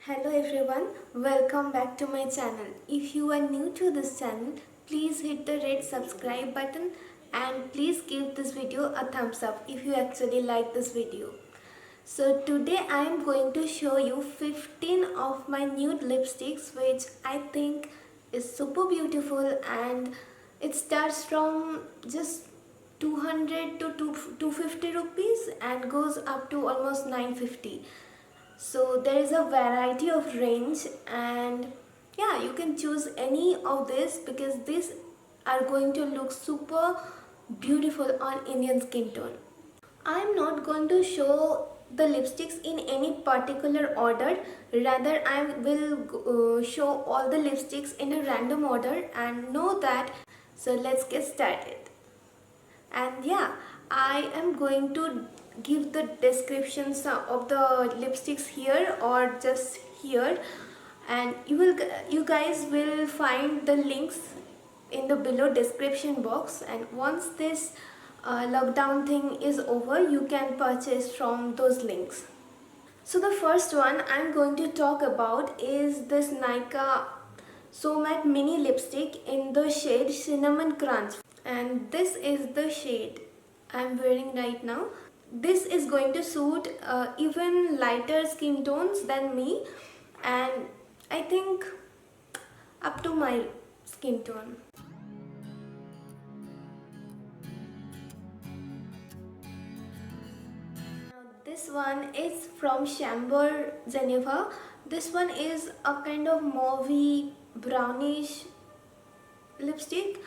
Hello everyone, welcome back to my channel. If you are new to this channel, please hit the red subscribe button and please give this video a thumbs up if you actually like this video. So today I am going to show you 15 of my nude lipsticks which I think is super beautiful, and it starts from just 200 to 250 rupees and goes up to almost 950. So there is a variety of range, and yeah, you can choose any of this because these are going to look super beautiful on Indian skin tone. I'm not going to show the lipsticks in any particular order, rather I will show all the lipsticks in a random order and know that. So let's get started. And yeah, I am going to give the descriptions of the lipsticks here or just here, and you guys will find the links in the below description box, and once this lockdown thing is over, you can purchase from those links. So the first one I'm going to talk about is this Nykaa So Matte mini lipstick in the shade Cinnamon Crunch, and this is the shade I'm wearing right now. This is going to suit even lighter skin tones than me, and I think up to my skin tone. Now this one is from Chambor Geneva. This one is a kind of mauvey brownish lipstick,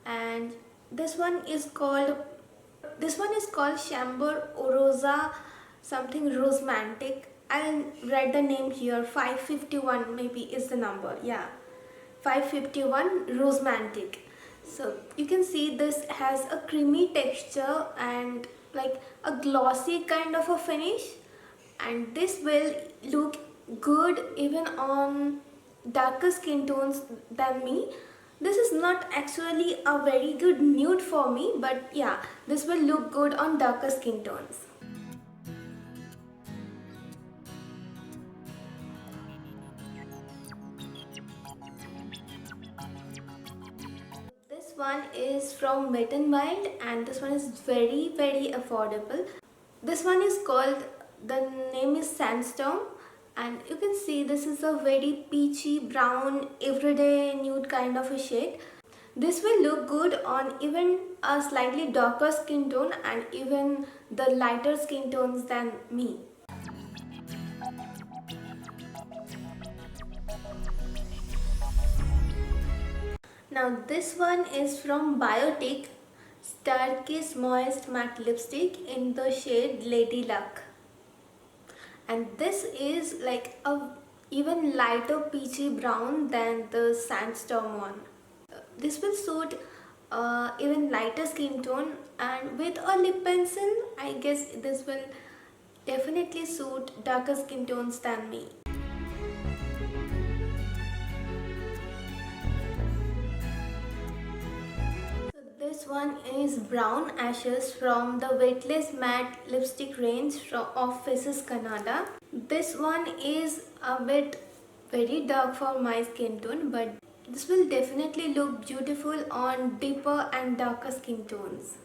and this one is called Chambor Orosa something romantic. I'll write the name here. 551 maybe is the number. Yeah, 551 romantic. So you can see this has a creamy texture and like a glossy kind of a finish, and this will look good even on darker skin tones than me. This is not actually a very good nude for me, but yeah, this will look good on darker skin tones. This one is from Wet n Wild, and this one is very affordable. This one is called, the name is Sandstorm, and you can see this is a very peachy brown everyday nude kind of a shade. This will look good on even a slightly darker skin tone and even the lighter skin tones than me. Now this one is from Biotique, Starkissed Moist Matte Lipstick in the shade Lady Luck. And this is like a even lighter peachy brown than the Sandstorm one. This will suit even lighter skin tone, and with a lip pencil I guess this will definitely suit darker skin tones than me. So this one is Brown Ashes from the Weightless matte lipstick range of Faces Canada. This one is a bit very dark for my skin tone, but this will definitely look beautiful on deeper and darker skin tones.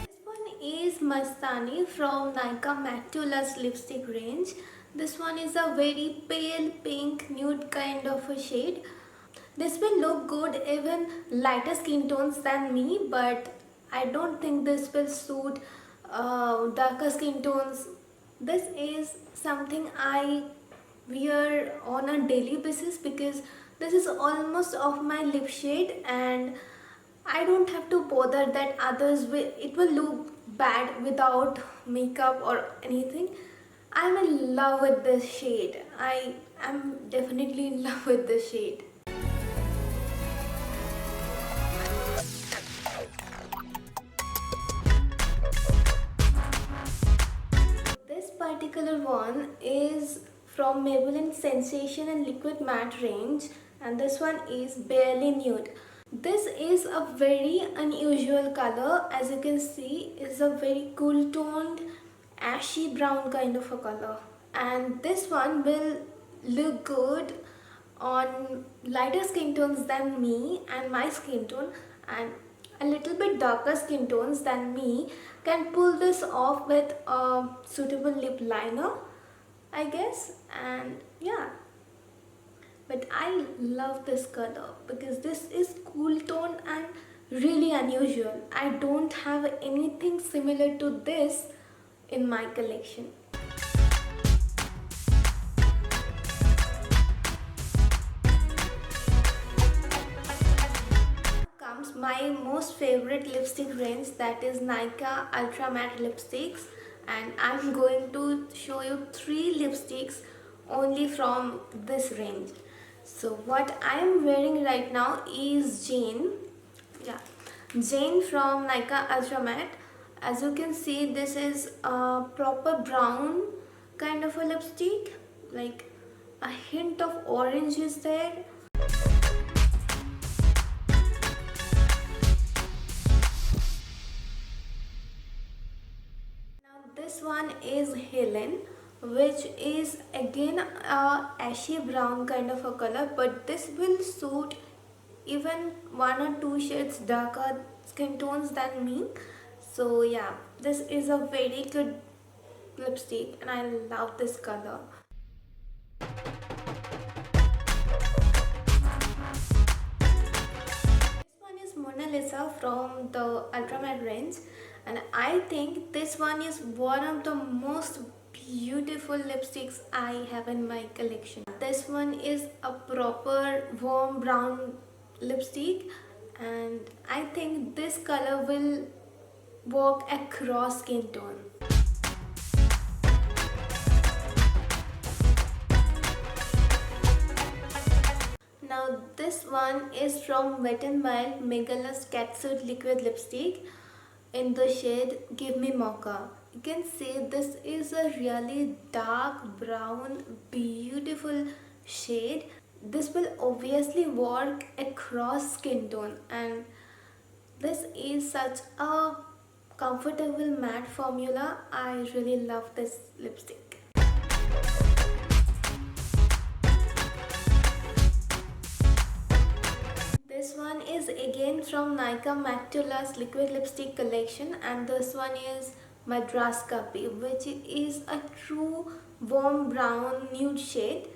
This one is Mastani from Nykaa Matte to Lush lipstick range. This one is a very pale pink nude kind of a shade. This will look good even lighter skin tones than me, but I don't think this will suit darker skin tones. This is something I wear on a daily basis because this is almost of my lip shade, and I don't have to bother that others will, it will look bad without makeup or anything. I'm in love with this shade. I am definitely in love with this shade. This particular one is from Maybelline Sensational Liquid Matte range, and this one is Barely Nude. This is a very unusual color. As you can see, it's a very cool toned ashy brown kind of a color, and this one will look good on lighter skin tones than me and my skin tone, and a little bit darker skin tones than me can pull this off with a suitable lip liner, I guess. And yeah, but I love this color because this is cool tone and really unusual. I don't have anything similar to this in my collection. Comes my most favorite lipstick range, that is Nykaa Ultra Matte Lipsticks, and I'm going to show you 3 lipsticks only from this range. So what I am wearing right now is Jane from Nykaa Ultra Matte. As you can see, this is a proper brown kind of a lipstick, like a hint of orange is there. This one is Helen, which is again a ashy brown kind of a color, but this will suit even 1 or 2 shades darker skin tones than me. So yeah, this is a very good lipstick and I love this color. This one is Mona Lisa from the Ultra Matte range, and I think this one is one of the most beautiful lipsticks I have in my collection. This one is a proper warm brown lipstick, and I think this color will work across skin tone. Now this one is from Wet n Wild Megalast Catsuit Liquid Lipstick in the shade Give Me Mocha. You can see this is a really dark brown beautiful shade. This will obviously work across skin tone, and this is such a comfortable matte formula. I really love this lipstick. This one is again from Nykaa Matte to Lush Liquid Lipstick Collection, and this one is Madras Kapi, which is a true warm brown nude shade.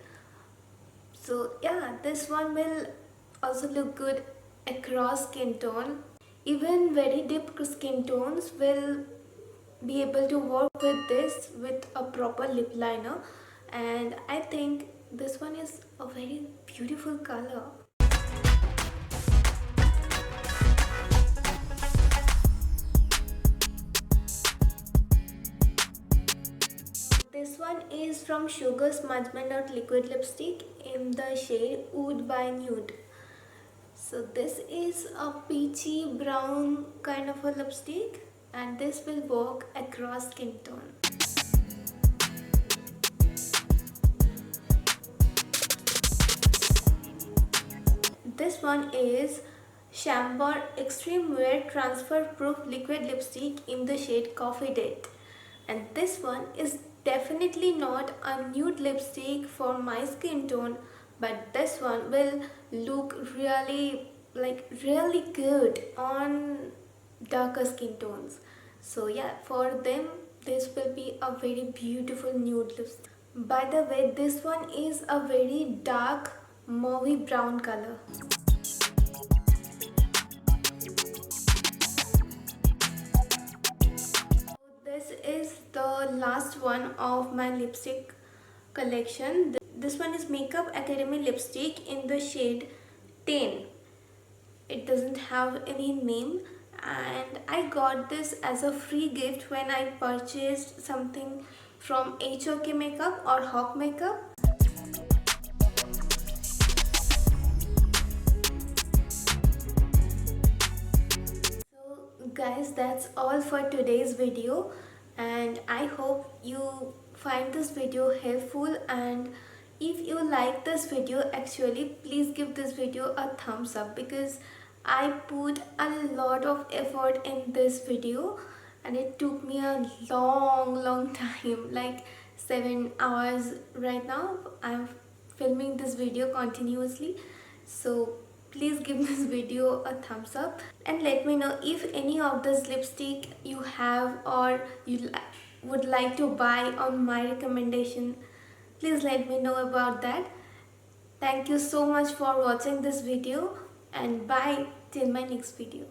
So yeah, this one will also look good across skin tone. Even very deep skin tones will be able to work with this with a proper lip liner, and I think this one is a very beautiful color. This one is from Sugar Smudge Me Not Liquid Lipstick in the shade Oud by Nude. So this is a peachy brown kind of a lipstick, and this will work across skin tone. This one is Chambor Extreme Wear Transferproof Liquid Lipstick in the shade Coffee Date, and this one is definitely not a nude lipstick for my skin tone, but this one will look really good on darker skin tones. So yeah, for them this will be a very beautiful nude lipstick. By the way, this one is a very dark mauvey brown color. This is the last one of my lipstick collection. This one is Makeup Academy lipstick in the shade 10. It doesn't have any name, and I got this as a free gift when I purchased something from HOK Makeup or Hawk Makeup. Guys, that's all for today's video, and I hope you find this video helpful, and if you like this video, actually please give this video a thumbs up, because I put a lot of effort in this video and it took me a long time, like 7 hours. Right now I'm filming this video continuously, so please give this video a thumbs up and let me know if any of this lipstick you have or would like to buy on my recommendation. Please let me know about that. Thank you so much for watching this video and bye till my next video.